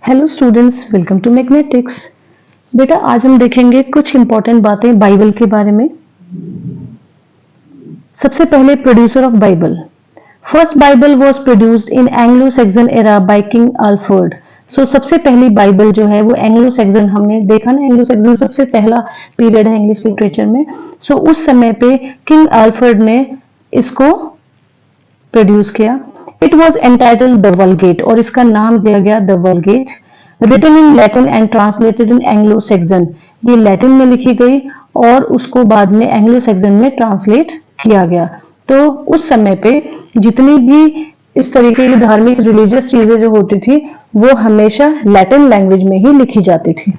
Hello students, welcome to magnetics. बेटा आज हम देखेंगे कुछ इंपॉर्टेंट बातें बाइबल के बारे में। सबसे पहले producer of Bible. First Bible was produced in Anglo Saxon era by King Alfred. सबसे पहली बाइबल जो है वो एंग्लो सैक्सन, हमने देखा ना, एंग्लो सैक्सन सबसे पहला पीरियड है इंग्लिश लिटरेचर में। उस समय पे किंग अल्फ्रेड ने इसको प्रोड्यूस किया। It was entitled the Vulgate, और इसका नाम दिया गया the Vulgate. Written in Latin and translated in Anglo Saxon, ये लैटिन में लिखी गई और उसको बाद में एंग्लो सैक्सन में ट्रांसलेट किया गया। तो उस समय पे जितनी भी इस तरीके की धार्मिक रिलीजियस चीजें जो होती थी वो हमेशा लैटिन लैंग्वेज में ही लिखी जाती थी।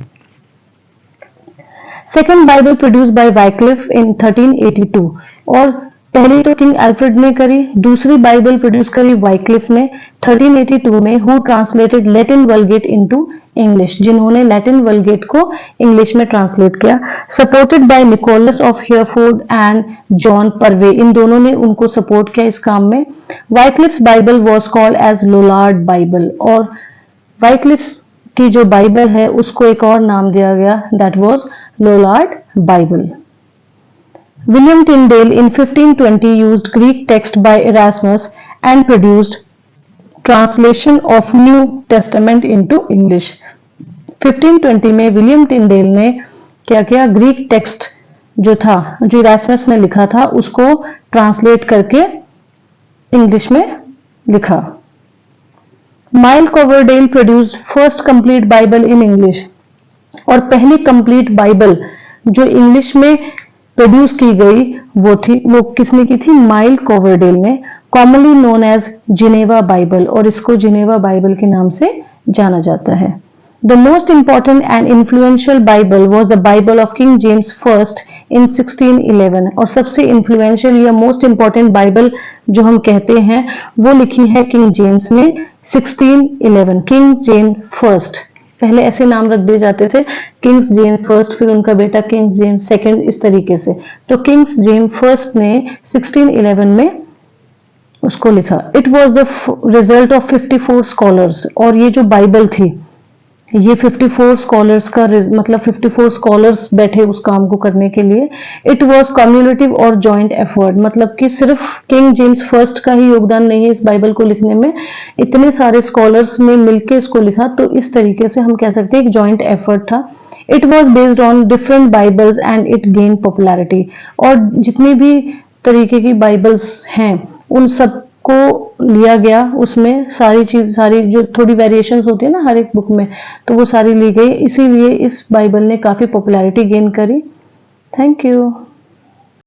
Second Bible produce by Wycliffe in 1382, और पहली तो किंग अल्फ्रेड ने करी, दूसरी बाइबल प्रोड्यूस करी वाइक्लिफ ने 1382 में, who translated Latin Vulgate into English, जिन्होंने लैटिन वल्गेट को इंग्लिश में ट्रांसलेट किया। Supported by Nicholas of Hereford and John Purvey, इन दोनों ने उनको सपोर्ट किया इस काम में। Wycliffe's Bible was called as Lollard Bible, और वाइक्लिफ की जो बाइबल है उसको एक और नाम दिया गया, that was Lollard Bible. William Tyndale in 1520 used Greek text by Erasmus and produced translation of New Testament into English। 1520 में विलियम टिंडेल ने क्या किया, ग्रीक टेक्स्ट जो था, जो इरास्मस ने लिखा था, उसको ट्रांसलेट करके इंग्लिश में लिखा। Miles Coverdale produced first complete Bible in English, और पहली कंप्लीट बाइबल जो इंग्लिश में प्रोड्यूस की गई वो किसने की थी, माइल कोवरडेल ने, commonly known as Geneva Bible, और इसको जिनेवा बाइबल के नाम से जाना जाता है। The most important and influential Bible was the Bible of king James first in 1611, और सबसे इन्फ्लुएंशियल या मोस्ट इंपॉर्टेंट बाइबल जो हम कहते हैं वो लिखी है किंग जेम्स ने 1611। किंग जेम्स फर्स्ट, पहले ऐसे नाम रख दिए जाते थे, किंग्स जेम्स फर्स्ट, फिर उनका बेटा किंग्स जेम्स सेकंड, इस तरीके से। तो किंग्स जेम्स फर्स्ट ने 1611 में उसको लिखा। It was the result of 54 scholars, और ये जो बाइबल थी ये 54 स्कॉलर्स का मतलब 54 स्कॉलर्स बैठे उस काम को करने के लिए। इट वाज कम्युनिटिव और जॉइंट एफर्ट, मतलब कि सिर्फ किंग जेम्स फर्स्ट का ही योगदान नहीं है इस बाइबल को लिखने में, इतने सारे स्कॉलर्स ने मिलकर इसको लिखा, तो इस तरीके से हम कह सकते हैं एक जॉइंट एफर्ट था। It was based on different Bibles and it gain popularity, और जितनी भी तरीके की बाइबल्स हैं उन सब को लिया गया, उसमें सारी जो थोड़ी वेरिएशंस होती है ना हर एक बुक में, तो वो सारी ली गई, इसीलिए इस बाइबल ने काफी पॉपुलैरिटी गेन करी। Thank you.